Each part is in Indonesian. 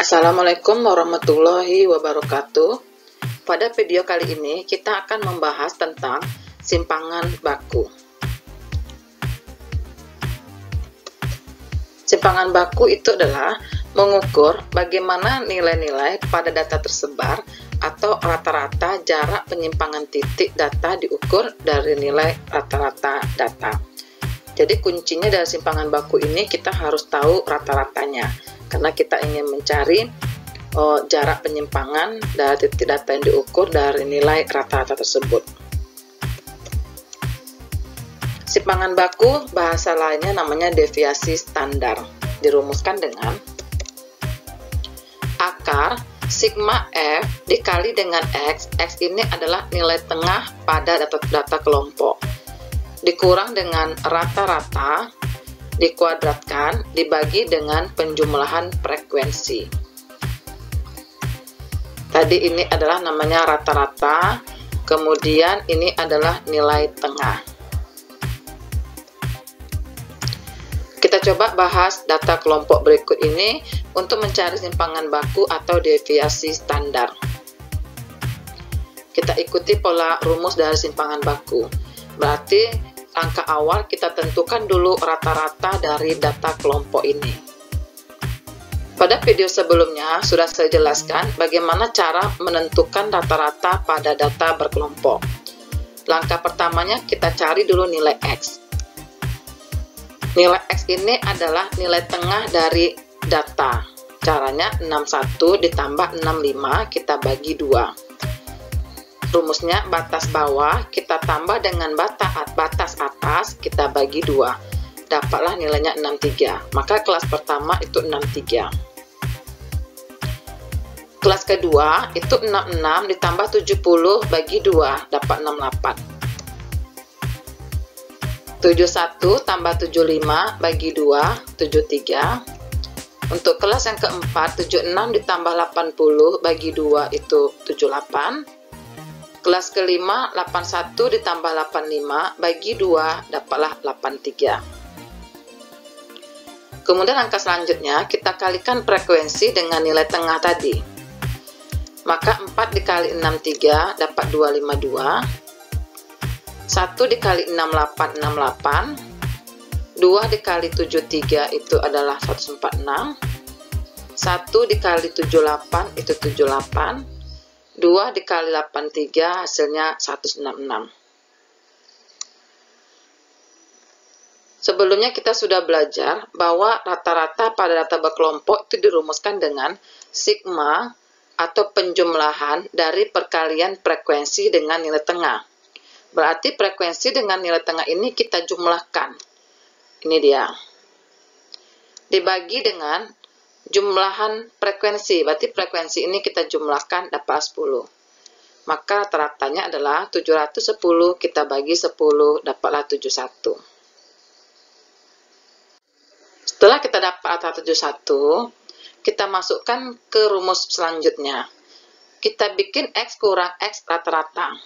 Assalamualaikum warahmatullahi wabarakatuh. Pada video kali ini kita akan membahas tentang simpangan baku. Simpangan baku itu adalah mengukur bagaimana nilai-nilai pada data tersebar atau rata-rata jarak penyimpangan titik data diukur dari nilai rata-rata data. Jadi kuncinya dari simpangan baku ini kita harus tahu rata-ratanya, karena kita ingin mencari jarak penyimpangan dari titik data yang diukur dari nilai rata-rata tersebut. Simpangan baku bahasa lainnya namanya deviasi standar, dirumuskan dengan akar sigma F dikali dengan X. X ini adalah nilai tengah pada data kelompok, dikurang dengan rata-rata dikuadratkan dibagi dengan penjumlahan frekuensi. Tadi ini adalah namanya rata-rata, kemudian ini adalah nilai tengah. Kita coba bahas data kelompok berikut ini untuk mencari simpangan baku atau deviasi standar. Kita ikuti pola rumus dari simpangan baku. Berarti langkah awal kita tentukan dulu rata-rata dari data kelompok ini. Pada video sebelumnya sudah saya jelaskan bagaimana cara menentukan rata-rata pada data berkelompok. Langkah pertamanya kita cari dulu nilai X. Nilai X ini adalah nilai tengah dari data. Caranya 61 ditambah 65 kita bagi 2. Rumusnya batas bawah kita tambah dengan batas atas kita bagi 2. Dapatlah nilainya 63. Maka kelas pertama itu 63. Kelas kedua itu 66 ditambah 70 bagi 2 dapat 68. 71 tambah 75 bagi 2 73. Untuk kelas yang keempat 76 ditambah 80 bagi 2 itu 78. Kelas kelima 81 ditambah 85 bagi 2 dapatlah 83. Kemudian angka selanjutnya kita kalikan frekuensi dengan nilai tengah tadi. Maka 4 dikali 63 dapat 252. 1 dikali 68 68. 2 dikali 73 itu adalah 146. 1 dikali 78 itu 78. 2 dikali 83 hasilnya 166. Sebelumnya kita sudah belajar bahwa rata-rata pada data berkelompok itu dirumuskan dengan sigma atau penjumlahan dari perkalian frekuensi dengan nilai tengah. Berarti frekuensi dengan nilai tengah ini kita jumlahkan. Ini dia. Dibagi dengan jumlahan frekuensi, berarti frekuensi ini kita jumlahkan dapat 10. Maka rata-ratanya adalah 710 kita bagi 10 dapatlah 71. Setelah kita dapat rata 71, kita masukkan ke rumus selanjutnya. Kita bikin X kurang X rata-rata.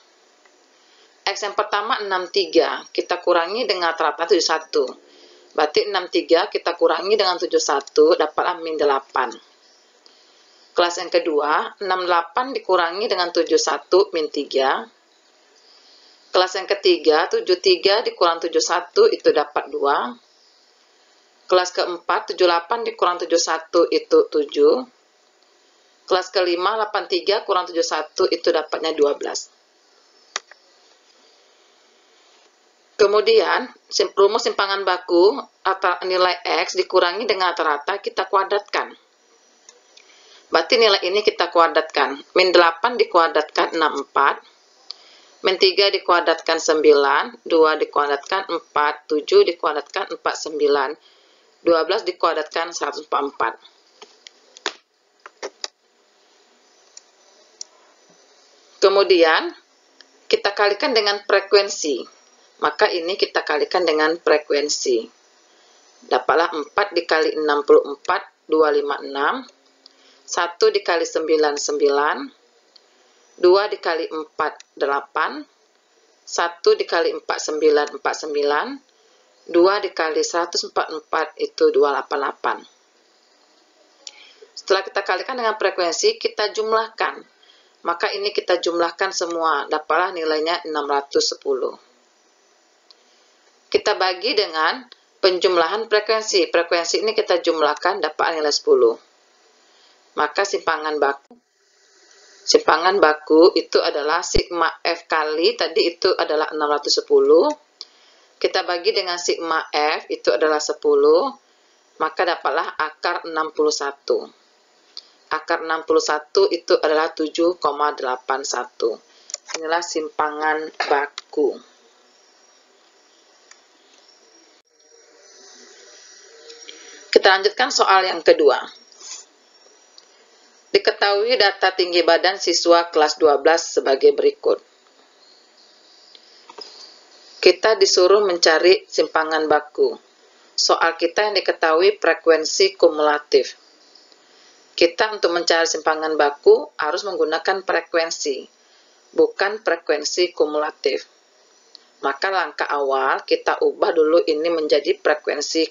X yang pertama 63, kita kurangi dengan rata-rata 71. Berarti 63 kita kurangi dengan 71 dapatlah min 8. Kelas yang kedua 68 dikurangi dengan 71 min 3. Kelas yang ketiga 73 dikurang 71 itu dapat 2. Kelas keempat 78 dikurang 71 itu 7. Kelas kelima 83 kurang 71 itu dapatnya 12. Kemudian rumus simpangan baku atau nilai X dikurangi dengan rata-rata kita kuadratkan. Berarti nilai ini kita kuadratkan. Min 8 dikuadratkan 64. Min 3 dikuadratkan 9. 2 dikuadratkan 4. 7 dikuadratkan 49. 12 dikuadratkan 144. Kemudian kita kalikan dengan frekuensi. Maka ini kita kalikan dengan frekuensi. Dapatlah 4 dikali 64, 256. 1 dikali 9, 9. 2 dikali 4, 8. 1 dikali 4, 9, 49. 2 dikali 144 itu 288. Setelah kita kalikan dengan frekuensi, kita jumlahkan. Maka ini kita jumlahkan semua, dapatlah nilainya 610. Kita bagi dengan penjumlahan frekuensi. Frekuensi ini kita jumlahkan, dapat nilai 10. Maka simpangan baku itu adalah sigma F kali, tadi itu adalah 610. Kita bagi dengan sigma F, itu adalah 10. Maka dapatlah akar 61. Akar 61 itu adalah 7,81. Inilah simpangan baku. Kita lanjutkan soal yang kedua. Diketahui data tinggi badan siswa kelas 12 sebagai berikut. Kita disuruh mencari simpangan baku. Soal kita yang diketahui frekuensi kumulatif. Kita untuk mencari simpangan baku harus menggunakan frekuensi, bukan frekuensi kumulatif. Maka langkah awal kita ubah dulu ini menjadi frekuensi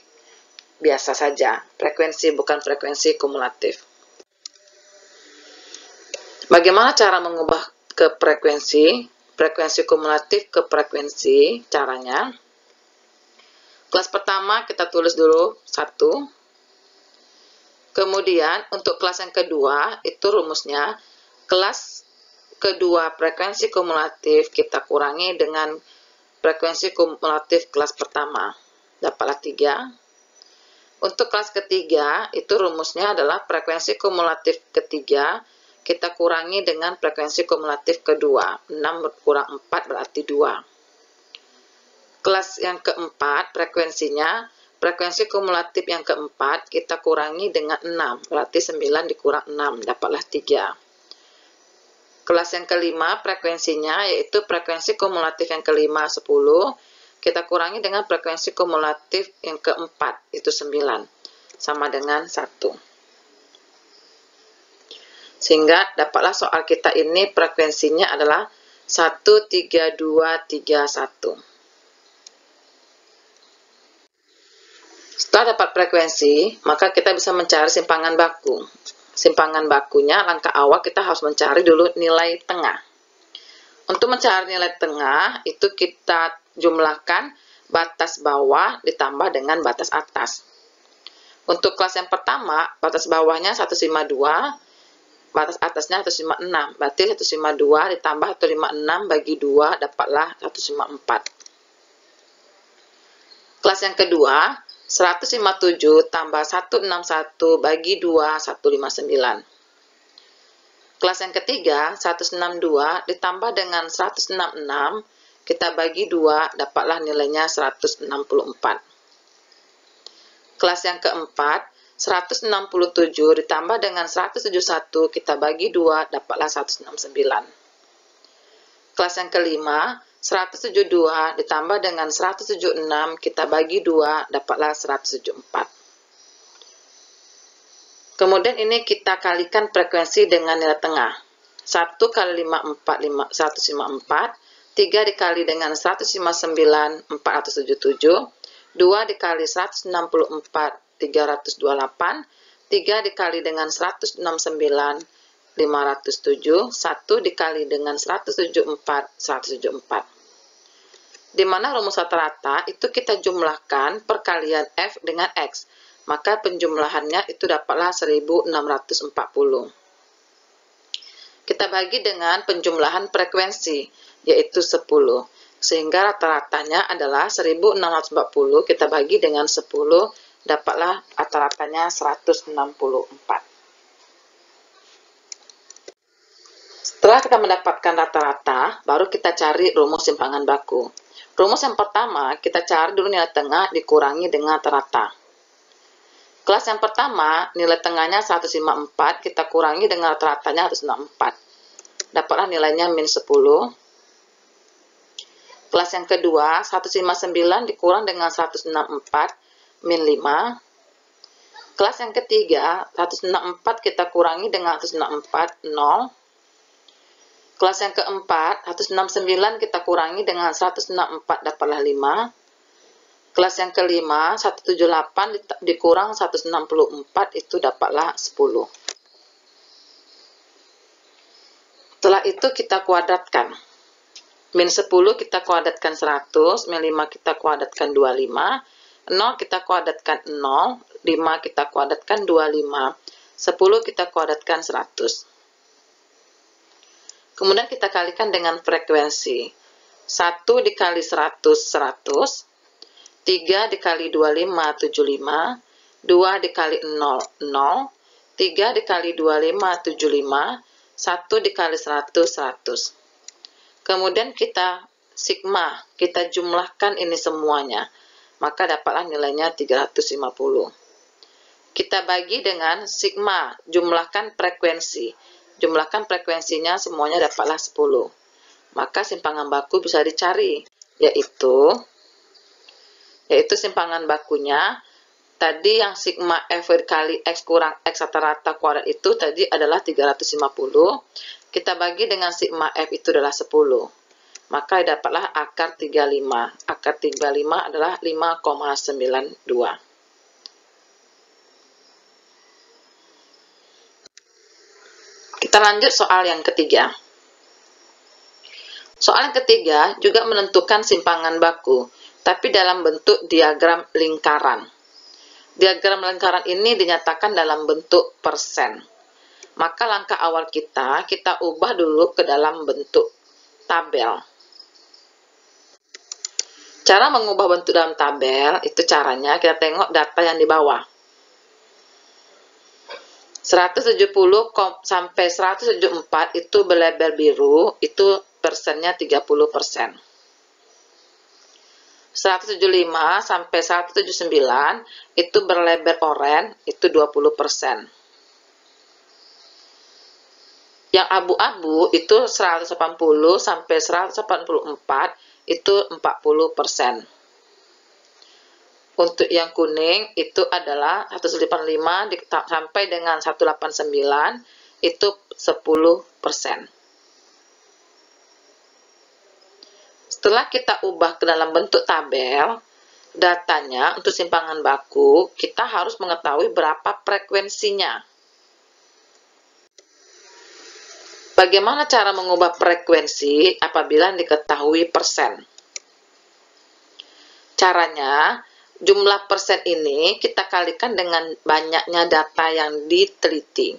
biasa saja. Frekuensi bukan frekuensi kumulatif. Bagaimana cara mengubah ke frekuensi kumulatif ke frekuensi? Caranya, kelas pertama kita tulis dulu 1. Kemudian untuk kelas yang kedua, itu rumusnya, kelas kedua frekuensi kumulatif kita kurangi dengan frekuensi kumulatif kelas pertama. Dapatlah 3. Untuk kelas ketiga, itu rumusnya adalah frekuensi kumulatif ketiga, kita kurangi dengan frekuensi kumulatif kedua. 6 kurang 4 berarti 2. Kelas yang keempat, frekuensi kumulatif yang keempat, kita kurangi dengan 6. Berarti 9 dikurang 6, dapatlah 3. Kelas yang kelima, frekuensinya, yaitu frekuensi kumulatif yang kelima, 10. Kita kurangi dengan frekuensi kumulatif yang keempat, itu 9. Sama dengan 1. Sehingga dapatlah soal kita ini frekuensinya adalah 13231. Setelah dapat frekuensi, maka kita bisa mencari simpangan baku. Simpangan bakunya, langkah awal kita harus mencari dulu nilai tengah. Untuk mencari nilai tengah, itu kita jumlahkan batas bawah ditambah dengan batas atas. Untuk kelas yang pertama, batas bawahnya 152, batas atasnya 156, berarti 152 ditambah 156 bagi 2 dapatlah 154. Kelas yang kedua, 157 tambah 161 bagi 2, 159. Kelas yang ketiga, 162 ditambah dengan 166, kita bagi 2 dapatlah nilainya 164. Kelas yang keempat, 167 ditambah dengan 171, kita bagi 2, dapatlah 169. Kelas yang kelima, 172 ditambah dengan 176, kita bagi 2, dapatlah 174. Kemudian ini kita kalikan frekuensi dengan nilai tengah. 1 kali 54, 154, 3 dikali dengan 159, 477, 2 dikali 164, 328, 3 dikali dengan 169, 507, 1 dikali dengan 174, 174. Di mana rumus rata-rata itu kita jumlahkan perkalian F dengan X, maka penjumlahannya itu dapatlah 1640. Kita bagi dengan penjumlahan frekuensi, yaitu 10. Sehingga rata-ratanya adalah 1640, kita bagi dengan 10, dapatlah rata-ratanya 164. Setelah kita mendapatkan rata-rata, baru kita cari rumus simpangan baku. Rumus yang pertama, kita cari dulu nilai tengah dikurangi dengan rata-rata. Kelas yang pertama, nilai tengahnya 154, kita kurangi dengan rata-ratanya 164. Dapatlah nilainya min 10. Kelas yang kedua, 159 dikurang dengan 164, min 5. Kelas yang ketiga, 164 kita kurangi dengan 164, 0. Kelas yang keempat, 169 kita kurangi dengan 164, dapatlah 5. Kelas yang kelima, 178 dikurang 164, itu dapatlah 10. Setelah itu kita kuadratkan. Min 10 kita kuadratkan 100, min 5 kita kuadratkan 25, 0 kita kuadratkan 0, 5 kita kuadratkan 25, 10 kita kuadratkan 100. Kemudian kita kalikan dengan frekuensi. 1 dikali 100, 100. 3 dikali 25, 75. 2 dikali 0, 0. 3 dikali 25, 75. 1 dikali 100, 100. Kemudian kita sigma, kita jumlahkan ini semuanya. Maka dapatlah nilainya 350. Kita bagi dengan sigma, jumlahkan frekuensi. Jumlahkan frekuensinya semuanya dapatlah 10. Maka simpangan baku bisa dicari, yaitu simpangan bakunya tadi yang sigma F kali X kurang X rata-rata kuadrat itu tadi adalah 350. Kita bagi dengan sigma F itu adalah 10. Maka dapatlah akar 35. Akar 35 adalah 5,92. Kita lanjut soal yang ketiga. Soal yang ketiga juga menentukan simpangan baku, tapi dalam bentuk diagram lingkaran. Diagram lingkaran ini dinyatakan dalam bentuk persen. Maka langkah awal kita ubah dulu ke dalam bentuk tabel. Cara mengubah bentuk dalam tabel, itu caranya kita tengok data yang di bawah. 170 sampai 174 itu berlabel biru, itu persennya 30%. 175 sampai 179 itu berlabel oranye, itu 20%. Yang abu-abu itu 180 sampai 184 itu 40%. Untuk yang kuning itu adalah 185 sampai dengan 189 itu 10%. Setelah kita ubah ke dalam bentuk tabel, datanya untuk simpangan baku, kita harus mengetahui berapa frekuensinya. Bagaimana cara mengubah frekuensi apabila diketahui persen? Caranya, jumlah persen ini kita kalikan dengan banyaknya data yang diteliti.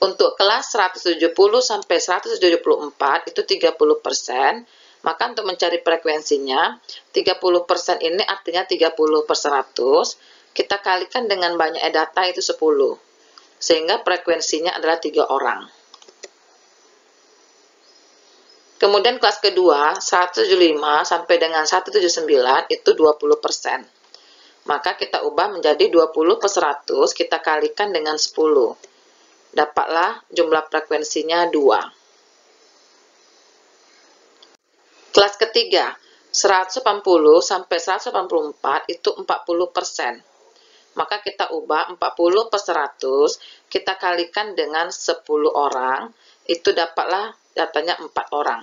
Untuk kelas 170 sampai 174 itu 30%. Maka untuk mencari frekuensinya, 30% ini artinya 30/100, kita kalikan dengan banyak data itu 10. Sehingga frekuensinya adalah 3 orang. Kemudian kelas kedua, 175 sampai dengan 179 itu 20%. Maka kita ubah menjadi 20/100, kita kalikan dengan 10. Dapatlah jumlah frekuensinya 2. Kelas ketiga, 180 sampai 184 itu 40%. Maka kita ubah 40/100, kita kalikan dengan 10 orang, itu dapatlah datanya 4 orang.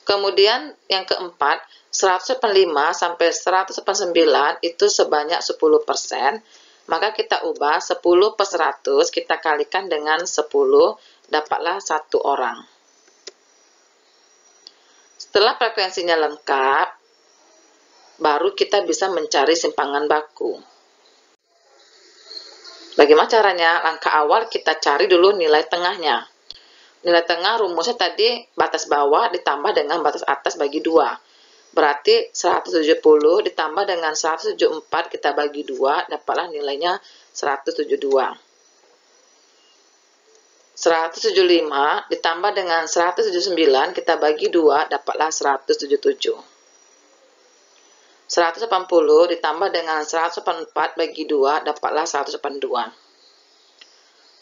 Kemudian yang keempat, 185 sampai 189 itu sebanyak 10%. Maka kita ubah 10/100, kita kalikan dengan 10, dapatlah 1 orang. Setelah frekuensinya lengkap, baru kita bisa mencari simpangan baku. Bagaimana caranya? Langkah awal kita cari dulu nilai tengahnya. Nilai tengah rumusnya tadi batas bawah ditambah dengan batas atas bagi 2. Berarti 170 ditambah dengan 174 kita bagi 2, dapatlah nilainya 172. 175 ditambah dengan 179 kita bagi 2, dapatlah 177. 180 ditambah dengan 184 bagi 2, dapatlah 182.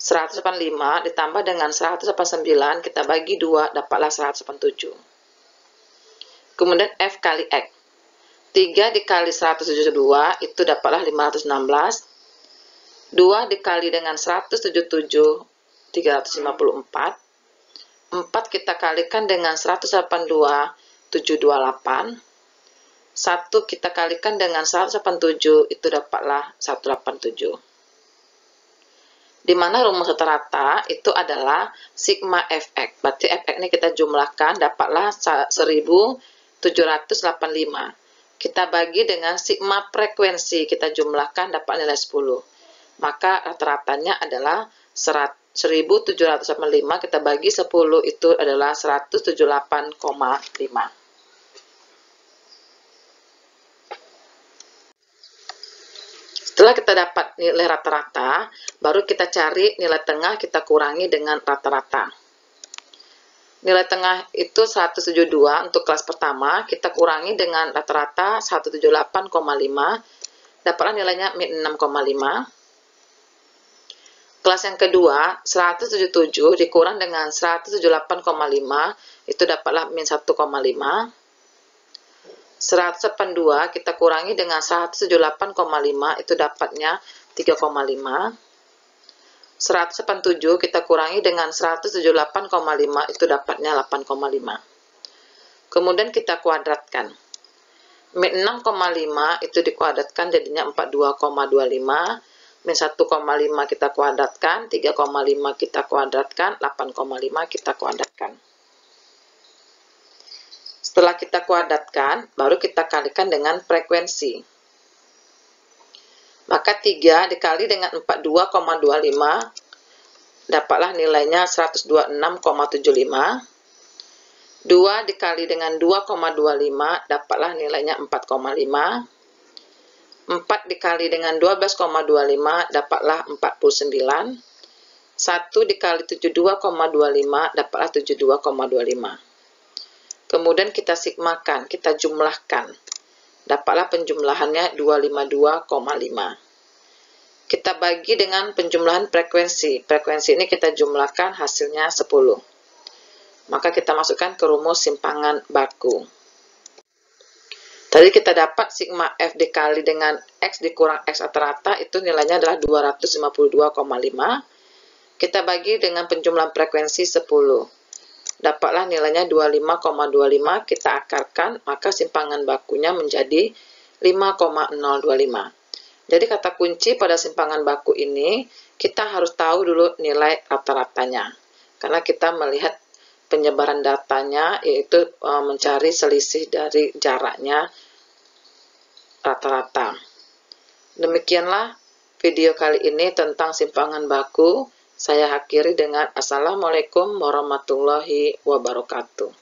185 ditambah dengan 189 kita bagi 2, dapatlah 187. Kemudian F kali X. 3 dikali 172 itu dapatlah 516. 2 dikali dengan 177, 354. 4 kita kalikan dengan 182, 728. 1 kita kalikan dengan 187, itu dapatlah 187. di mana rumus rata-rata itu adalah sigma fx. Berarti fx ini kita jumlahkan, dapatlah 1785. Kita bagi dengan sigma frekuensi, kita jumlahkan, dapat nilai 10. Maka rata-ratanya adalah 1785, kita bagi 10 itu adalah 178,5. Setelah kita dapat nilai rata-rata, baru kita cari nilai tengah, kita kurangi dengan rata-rata. Nilai tengah itu 172 untuk kelas pertama, kita kurangi dengan rata-rata 178,5, dapatlah nilainya min 6,5. Kelas yang kedua, 177 dikurang dengan 178,5, itu dapatlah min 1,5. 182 kita kurangi dengan 178,5, itu dapatnya 3,5. 187 kita kurangi dengan 178,5, itu dapatnya 8,5. Kemudian kita kuadratkan. Min 6,5 itu dikuadratkan jadinya 42,25. Min 1,5 kita kuadratkan, 3,5 kita kuadratkan, 8,5 kita kuadratkan. Setelah kita kuadratkan, baru kita kalikan dengan frekuensi. Maka 3 dikali dengan 42,25, dapatlah nilainya 126,75. 2 dikali dengan 2,25, dapatlah nilainya 4,5. 4 dikali dengan 12,25, dapatlah 49. 1 dikali 72,25, dapatlah 72,25. Kemudian kita sigmakan, kita jumlahkan. Dapatlah penjumlahannya 252,5. Kita bagi dengan penjumlahan frekuensi. Frekuensi ini kita jumlahkan, hasilnya 10. Maka kita masukkan ke rumus simpangan baku. Tadi kita dapat sigma F dikali dengan X dikurang X rata-rata, itu nilainya adalah 252,5. Kita bagi dengan penjumlahan frekuensi 10. Dapatlah nilainya 25,25, kita akarkan, maka simpangan bakunya menjadi 5,025. Jadi kata kunci pada simpangan baku ini, kita harus tahu dulu nilai rata-ratanya. Karena kita melihat penyebaran datanya, yaitu mencari selisih dari jaraknya rata-rata. Demikianlah video kali ini tentang simpangan baku. Saya akhiri dengan Assalamualaikum warahmatullahi wabarakatuh.